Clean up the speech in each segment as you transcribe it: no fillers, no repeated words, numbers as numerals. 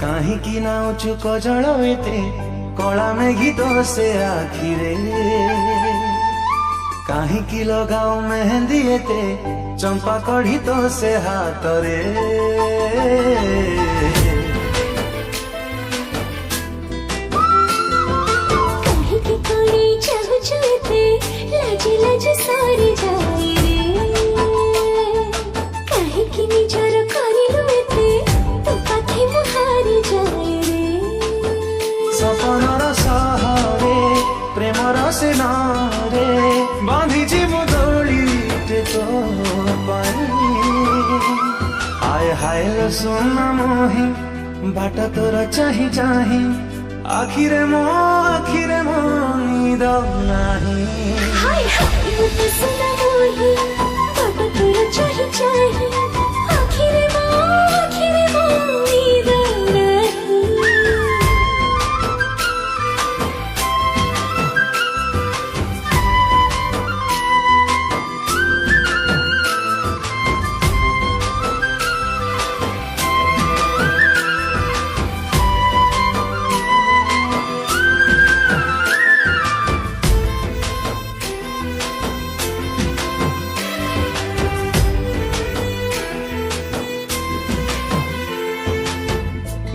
କାହିଁକି ନାଉଛୁ କଜଳ ଏତେ କଳା ମେଘି ତ ସେ ଆଖିରେ କାହିଁକି ଲଗାଉ ମେହେନ୍ଦି ଏତେ ଚମ୍ପା କଢି ତ ସେ ହାତରେ କାହିଁକି କଳି ଚାହୁଁଛୁ ଏତେ ଲାଜ ଲାଜ ସରି ଯାଏ ରେ କାହିଁକି ନିଜର କରିଲୁ ଏତେ ତୋ ପାଖେ ମୁଁ ହାରି ଯାଏ ରେ ସପନର ସହରେ ପ୍ରେମର ସିନାରେ ବାନ୍ଧିଛି ମୁଁ ଦୋଳିଟେ ତୋ ପାଇଁ ହାୟ ହାୟ ଲୋ ସୁନା ମୋହି ବାଟ ତୋର ଚାହିଁ ଚାହିଁ ଆଖିରେ ମୋ ନିଦ ନାହିଁ ହାୟ ହାୟ ମତେ ସୁନା ମୋହି ବାଟ ତୋର ଚାହିଁ ଚାହିଁ ଆଖିରେ ମୋ ନିଦ ନାହିଁ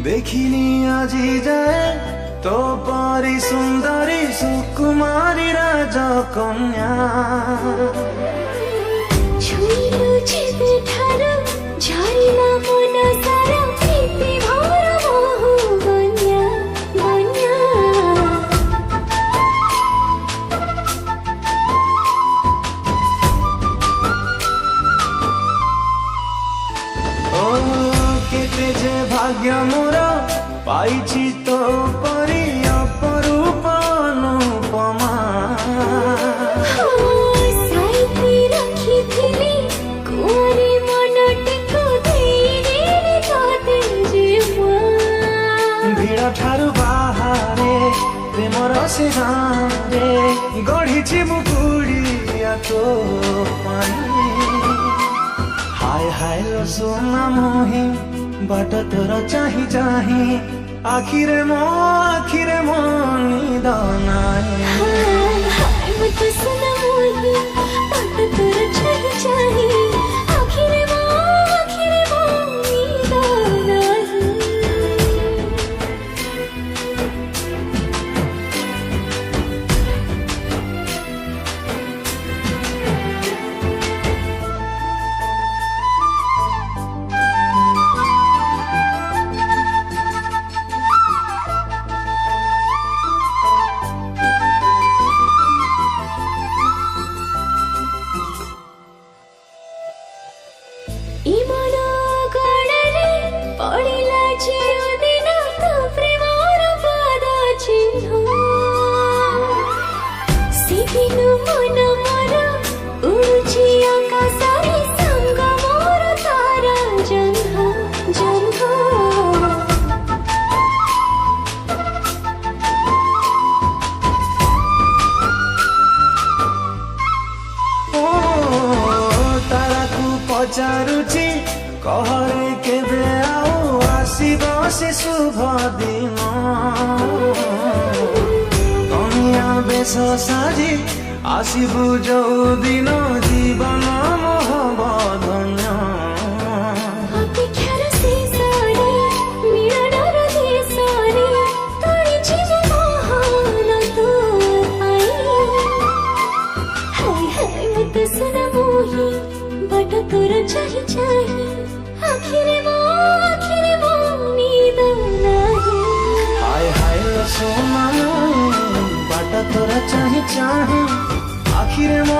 देखिनी आजी जाए तो परी सुंदरी सुकुमारी राजकन्या छुइलु जेबे ठारो झरिला मन सारा प्रीति भर मोहु बन्या बन्या ओ केते जे भाग्य मोर पाइछि तो परी अपरूप अनुपमा साइती रखिथिली कुआरी मनटिको देइरे तोते जीवा ଭିଡ଼ ଠାରୁ ବାହାରେ ପ୍ରେମର ସିନାରେ ଗଢ଼ିଛି ମୁଁ କୁଡ଼ିଆ ତୋ ପାଇଁ ହାୟ ହାୟ ଲୋ ସୁନା ମୋହି ବାଟ ତୋର ଚାହିଁ ଚାହିଁ ଆଖିରେ ମୋ ନିଦ ନାହିଁ हाय मत सुना मोही बात तोर चाही चाही आखिरे मो नींद नाही इमन गणरे पड़िला जिउ दिन तो प्रेमर पद चिन्ह सेदिनु मन मोर उडुछि आकाशरे संग मोर तारा जन्ह जन्ह ଓ ତାରାକୁ ପଚାରୁଛି କହରେ କେବେ ଆଉ ଆସିବ ସେ ଶୁଭ ଦିନ କନିଆ ବେଶ ସାଜି ଆସିବୁ ଯୋଉ ଦିନ ଜୀବନ ମୋହ ଧନ୍ୟ अपेक्षार शेषरे मिलनर देशरे तोडिछि मोहन तो आई हाय हाय मत सुना मोही बाट तोर चाही चाही आखिरे मो नींद नाही हाय हाय सोना बाटा तोरा चाही चाही आखिर मो